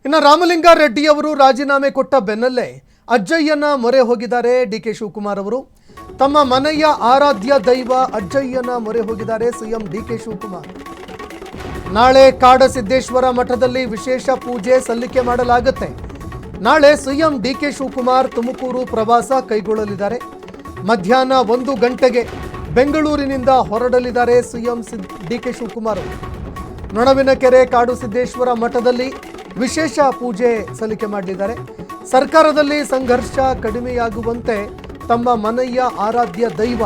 ಇನ್ನು ರಾಮಲಿಂಗಾರೆಡ್ಡಿ ಅವರು ರಾಜೀನಾಮೆ ಕೊಟ್ಟ ಬೆನ್ನಲ್ಲೇ ಅಜ್ಜಯ್ಯನ ಮೊರೆ ಹೋಗಿದ್ದಾರೆ ಡಿಕೆ ಶಿವಕುಮಾರ್ ಅವರು. ತಮ್ಮ ಮನೆಯ ಆರಾಧ್ಯ ದೈವ ಅಜ್ಜಯ್ಯನ ಮೊರೆ ಹೋಗಿದ್ದಾರೆ ಸಿಎಂ ಡಿಕೆ ಶಿವಕುಮಾರ್. ನಾಳೆ ಕಾಡಸಿದ್ದೇಶ್ವರ ಮಠದಲ್ಲಿ ವಿಶೇಷ ಪೂಜೆ ಸಲ್ಲಿಕೆ ಮಾಡಲಾಗುತ್ತೆ. ನಾಳೆ ಸಿಎಂ ಡಿಕೆ ಶಿವಕುಮಾರ್ ತುಮಕೂರು ಪ್ರವಾಸ ಕೈಗೊಳ್ಳಲಿದ್ದಾರೆ. ಮಧ್ಯಾಹ್ನ 1 ಗಂಟೆಗೆ ಬೆಂಗಳೂರಿನಿಂದ ಹೊರಡಲಿದ್ದಾರೆ ಸಿಎಂ ಡಿಕೆ ಶಿವಕುಮಾರ್ ಅವರು. ನೊಣವಿನಕೆರೆ ಕಾಡುಸಿದ್ದೇಶ್ವರ ಮಠದಲ್ಲಿ ವಿಶೇಷ ಪೂಜೆ ಸಲ್ಲಿಕೆ ಮಾಡಲಿದ್ದಾರೆ. ಸರ್ಕಾರದಲ್ಲಿ ಸಂಘರ್ಷ ಕಡಿಮೆಯಾಗುವಂತೆ ತಮ್ಮ ಮನೆಯ ಆರಾಧ್ಯ ದೈವ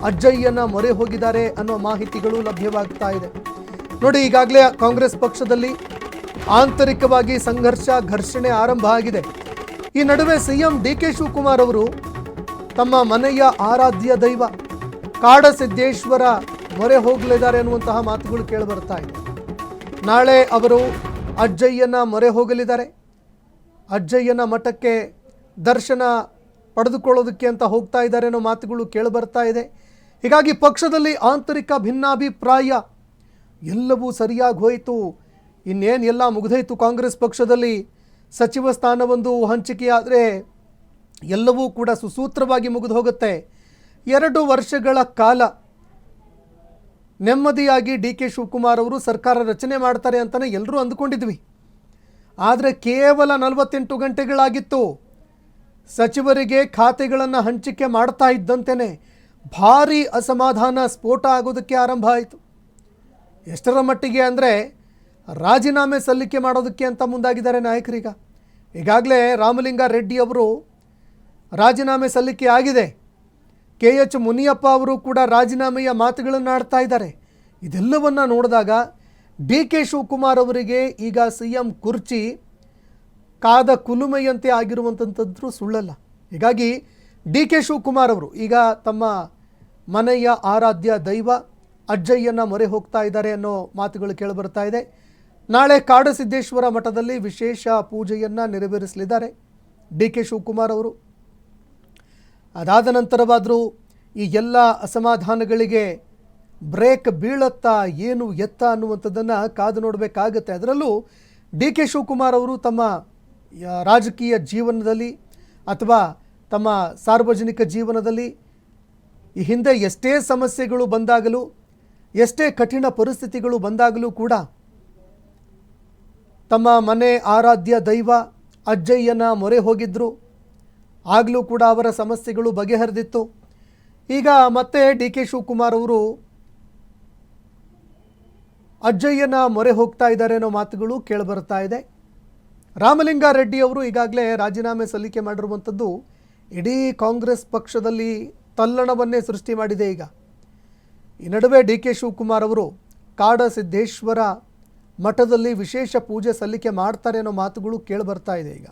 ಅಜ್ಜಯ್ಯನ ಮೊರೆ ಹೋಗಿದ್ದಾರೆ ಅನ್ನೋ ಮಾಹಿತಿಗಳು ಲಭ್ಯವಾಗ್ತಾ ಇದೆ. ನೋಡಿ, ಈಗಾಗಲೇ ಕಾಂಗ್ರೆಸ್ ಪಕ್ಷದಲ್ಲಿ ಆಂತರಿಕವಾಗಿ ಸಂಘರ್ಷ ಘರ್ಷಣೆ ಆರಂಭ ಆಗಿದೆ. ಈ ನಡುವೆ ಸಿಎಂ ಡಿಕೆ ಶಿವಕುಮಾರ್ ಅವರು ತಮ್ಮ ಮನೆಯ ಆರಾಧ್ಯ ದೈವ ಕಾಡಸಿದ್ದೇಶ್ವರ ಮೊರೆ ಹೋಗಲಿದ್ದಾರೆ ಅನ್ನುವಂತಹ ಮಾತುಗಳು ಕೇಳಿಬರ್ತಾ ಇದೆ. ನಾಳೆ ಅವರು ಅಜ್ಜಯ್ಯನ ಮೊರೆ ಹೋಗಲಿದ್ದಾರೆ. ಅಜ್ಜಯ್ಯನ ಮಠಕ್ಕೆ ದರ್ಶನ ಪಡೆದುಕೊಳ್ಳೋದಕ್ಕೆ ಅಂತ ಹೋಗ್ತಾ ಇದ್ದಾರೆ ಅನ್ನೋ ಮಾತುಗಳು ಕೇಳಿಬರ್ತಾ ಇದೆ. ಹೀಗಾಗಿ ಪಕ್ಷದಲ್ಲಿ ಆಂತರಿಕ ಭಿನ್ನಾಭಿಪ್ರಾಯ ಎಲ್ಲವೂ ಸರಿಯಾಗಿ ಹೋಯಿತು, ಇನ್ನೇನು ಎಲ್ಲ ಮುಗಿದೋಯ್ತು. ಕಾಂಗ್ರೆಸ್ ಪಕ್ಷದಲ್ಲಿ ಸಚಿವ ಸ್ಥಾನವೊಂದು ಹಂಚಿಕೆಯಾದರೆ ಎಲ್ಲವೂ ಕೂಡ ಸುಸೂತ್ರವಾಗಿ ಮುಗಿದು ಹೋಗುತ್ತೆ. 2 ವರ್ಷಗಳ ಕಾಲ ನೆಮ್ಮದಿಯಾಗಿ ಡಿ ಕೆ ಶಿವಕುಮಾರ್ ಅವರು ಸರ್ಕಾರ ರಚನೆ ಮಾಡ್ತಾರೆ ಅಂತಲೇ ಎಲ್ಲರೂ ಅಂದ್ಕೊಂಡಿದ್ವಿ. ಆದರೆ ಕೇವಲ 48 ಗಂಟೆಗಳಾಗಿತ್ತು. ಸಚಿವರಿಗೆ ಖಾತೆಗಳನ್ನು ಹಂಚಿಕೆ ಮಾಡ್ತಾ ಇದ್ದಂತೆಯೇ ಭಾರೀ ಅಸಮಾಧಾನ ಸ್ಫೋಟ ಆಗೋದಕ್ಕೆ ಆರಂಭ ಆಯಿತು. ಎಷ್ಟರ ಮಟ್ಟಿಗೆ ಅಂದರೆ ರಾಜೀನಾಮೆ ಸಲ್ಲಿಕೆ ಮಾಡೋದಕ್ಕೆ ಅಂತ ಮುಂದಾಗಿದ್ದಾರೆ ನಾಯಕರೀಗ. ಈಗಾಗಲೇ ರಾಮಲಿಂಗಾರೆಡ್ಡಿ ಅವರು ರಾಜೀನಾಮೆ ಸಲ್ಲಿಕೆ ಆಗಿದೆ. KH ಮುನಿಯಪ್ಪ ಅವರು ಕೂಡ ರಾಜೀನಾಮೆಯ ಮಾತುಗಳನ್ನು ಆಡ್ತಾ ಇದ್ದಾರೆ. ಇದೆಲ್ಲವನ್ನು ನೋಡಿದಾಗ ಡಿ ಕೆ ಶಿವಕುಮಾರ್ ಅವರಿಗೆ ಈಗ ಸಿಎಂ ಕುರ್ಚಿ ಕಾದ ಕುಲುಮೆಯಂತೆ ಆಗಿರುವಂಥದ್ದು ಸುಳ್ಳಲ್ಲ. ಹೀಗಾಗಿ ಡಿ ಕೆ ಶಿವಕುಮಾರ್ ಅವರು ಈಗ ತಮ್ಮ ಮನೆಯ ಆರಾಧ್ಯ ದೈವ ಅಜ್ಜಯ್ಯನ ಮೊರೆ ಹೋಗ್ತಾ ಇದ್ದಾರೆ ಅನ್ನೋ ಮಾತುಗಳು ಕೇಳಿಬರ್ತಾ ಇದೆ. ನಾಳೆ ಕಾಡಸಿದ್ದೇಶ್ವರ ಮಠದಲ್ಲಿ ವಿಶೇಷ ಪೂಜೆಯನ್ನು ನೆರವೇರಿಸಲಿದ್ದಾರೆ ಡಿ ಕೆ ಶಿವಕುಮಾರ್ ಅವರು. ಅದಾದ ನಂತರವಾದರೂ ಈ ಎಲ್ಲ ಅಸಮಾಧಾನಗಳಿಗೆ ಬ್ರೇಕ್ ಬೀಳತ್ತಾ ಏನು ಎತ್ತ ಅನ್ನುವಂಥದ್ದನ್ನು ಕಾದು ನೋಡಬೇಕಾಗತ್ತೆ. ಅದರಲ್ಲೂ ಡಿ ಕೆ ಶಿವಕುಮಾರ್ ಅವರು ತಮ್ಮ ರಾಜಕೀಯ ಜೀವನದಲ್ಲಿ ಅಥವಾ ತಮ್ಮ ಸಾರ್ವಜನಿಕ ಜೀವನದಲ್ಲಿ ಈ ಹಿಂದೆ ಎಷ್ಟೇ ಸಮಸ್ಯೆಗಳು ಬಂದಾಗಲೂ, ಎಷ್ಟೇ ಕಠಿಣ ಪರಿಸ್ಥಿತಿಗಳು ಬಂದಾಗಲೂ ಕೂಡ ತಮ್ಮ ಮನೆ ಆರಾಧ್ಯ ದೈವ ಅಜ್ಜಯ್ಯನ ಮೊರೆ ಹೋಗಿದ್ದರು. ಆಗಲೂ ಕೂಡ ಅವರ ಸಮಸ್ಯೆಗಳು ಬಗೆಹರಿದಿತ್ತು. ಈಗ ಮತ್ತೆ ಡಿ ಕೆ ಶಿವಕುಮಾರ್ ಅವರು ಅಜ್ಜಯ್ಯನ ಮೊರೆ ಹೋಗ್ತಾ ಇದ್ದಾರೆ ಅನ್ನೋ ಮಾತುಗಳು ಕೇಳಿಬರ್ತಾ ಇದೆ. ರಾಮಲಿಂಗಾರೆಡ್ಡಿ ಅವರು ಈಗಾಗಲೇ ರಾಜೀನಾಮೆ ಸಲ್ಲಿಕೆ ಮಾಡಿರುವಂಥದ್ದು ಇಡೀ ಕಾಂಗ್ರೆಸ್ ಪಕ್ಷದಲ್ಲಿ ತಲ್ಲಣವನ್ನೇ ಸೃಷ್ಟಿ ಮಾಡಿದೆ. ಈಗ ಈ ನಡುವೆ ಡಿ ಕೆ ಶಿವಕುಮಾರ್ ಅವರು ಕಾಡಸಿದ್ದೇಶ್ವರ ಮಠದಲ್ಲಿ ವಿಶೇಷ ಪೂಜೆ ಸಲ್ಲಿಕೆ ಮಾಡ್ತಾರೆ ಅನ್ನೋ ಮಾತುಗಳು ಕೇಳಿಬರ್ತಾ ಇದೆ ಈಗ.